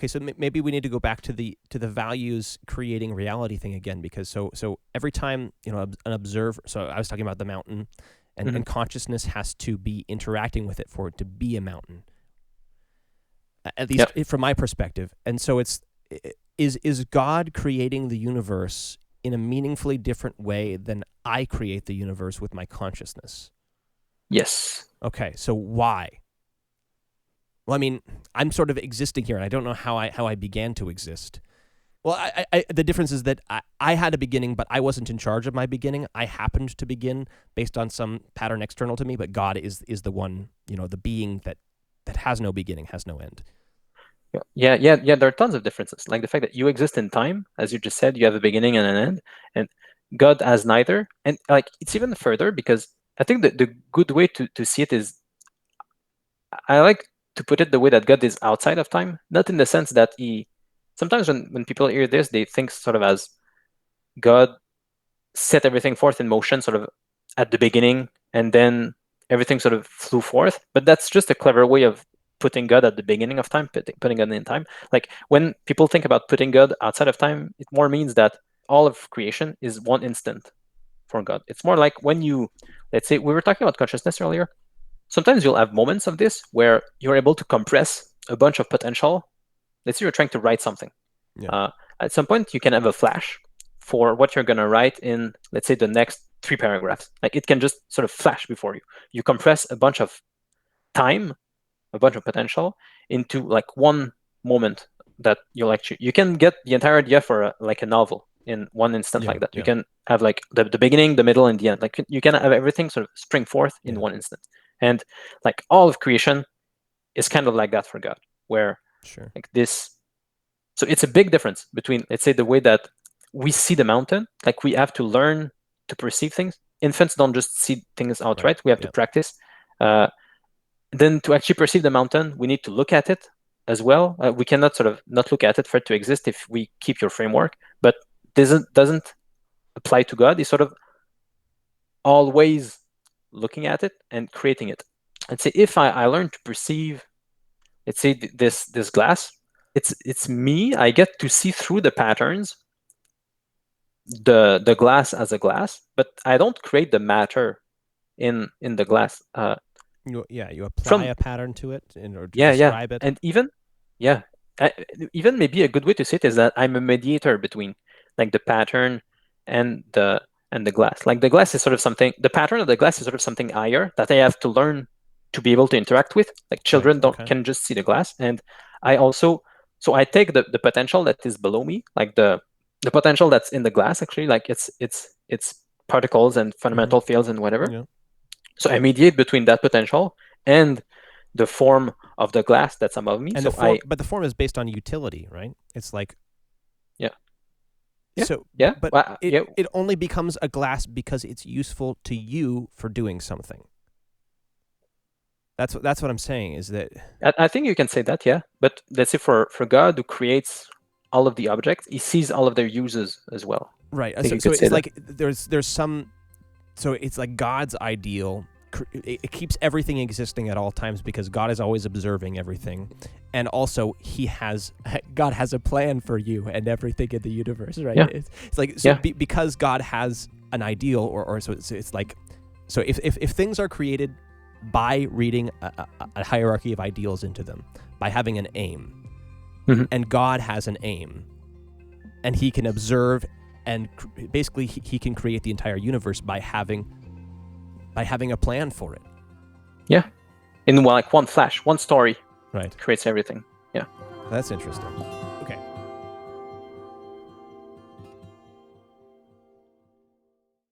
okay, so maybe we need to go back to the values creating reality thing again, because so every time, an observer. So I was talking about the mountain, and consciousness has to be interacting with it for it to be a mountain. At least from my perspective. And so is God creating the universe in a meaningfully different way than I create the universe with my consciousness? Yes. Okay, so why? Well, I mean, I'm sort of existing here, and I don't know how I began to exist. Well, the difference is that I had a beginning, but I wasn't in charge of my beginning. I happened to begin based on some pattern external to me, but God is the one, the being that has no beginning, has no end. Yeah. There are tons of differences. Like the fact that you exist in time, as you just said, you have a beginning and an end, and God has neither. And like it's even further, because I think that the good way to see it is, I like to put it the way that God is outside of time, not in the sense that he. Sometimes when people hear this, they think sort of as God set everything forth in motion, sort of at the beginning, and then everything sort of flew forth. But that's just a clever way of putting God at the beginning of time, putting God in time. Like when people think about putting God outside of time, it more means that all of creation is one instant for God. It's more like when let's say we were talking about consciousness earlier. Sometimes you'll have moments of this where you're able to compress a bunch of potential. Let's say you're trying to write something. Yeah. At some point, you can have a flash for what you're going to write in, let's say, the next 3 paragraphs. Like it can just sort of flash before you. You compress a bunch of time, a bunch of potential into like one moment that you'll actually, you can get the entire idea for like a novel in one instant like that. You can have like the beginning, the middle, and the end. Like you can have everything sort of spring forth in one instant. And like all of creation is kind of like that for God, where like this. So it's a big difference between, let's say, the way that we see the mountain. Like we have to learn to perceive things. Infants don't just see things outright. We have to practice. Then to actually perceive the mountain, we need to look at it as well. We cannot sort of not look at it for it to exist if we keep your framework. But this doesn't apply to God. He's sort of always looking at it and creating it. Let's say if I learn to perceive, let's say this glass, it's me. I get to see through the patterns, the glass as a glass, but I don't create the matter in the glass. You apply a pattern to it in order to describe it. And even maybe a good way to say it is that I'm a mediator between like the pattern and the glass. Like the glass is sort of something, the pattern of the glass is sort of something higher that I have to learn to be able to interact with. Like children can just see the glass, and I also, so I take the potential that is below me, like the potential that's in the glass, actually, like it's particles and fundamental fields and whatever. So I mediate between that potential and the form of the glass that's above me. And but the form is based on utility, right? It's like but it only becomes a glass because it's useful to you for doing something. That's what I'm saying, is that I think you can say that, yeah. But let's say for God, who creates all of the objects, he sees all of their uses as well. Right. So it's like there's some. So it's like God's ideal. It keeps everything existing at all times because God is always observing everything, and also God has a plan for you and everything in the universe, right? Yeah. It's like because God has an ideal, or so it's like, so if things are created by reading a hierarchy of ideals into them, by having an aim, and God has an aim, and he can observe, and basically he can create the entire universe by having a plan for it. Yeah. In like one flash, one story. Right. Creates everything. Yeah. That's interesting.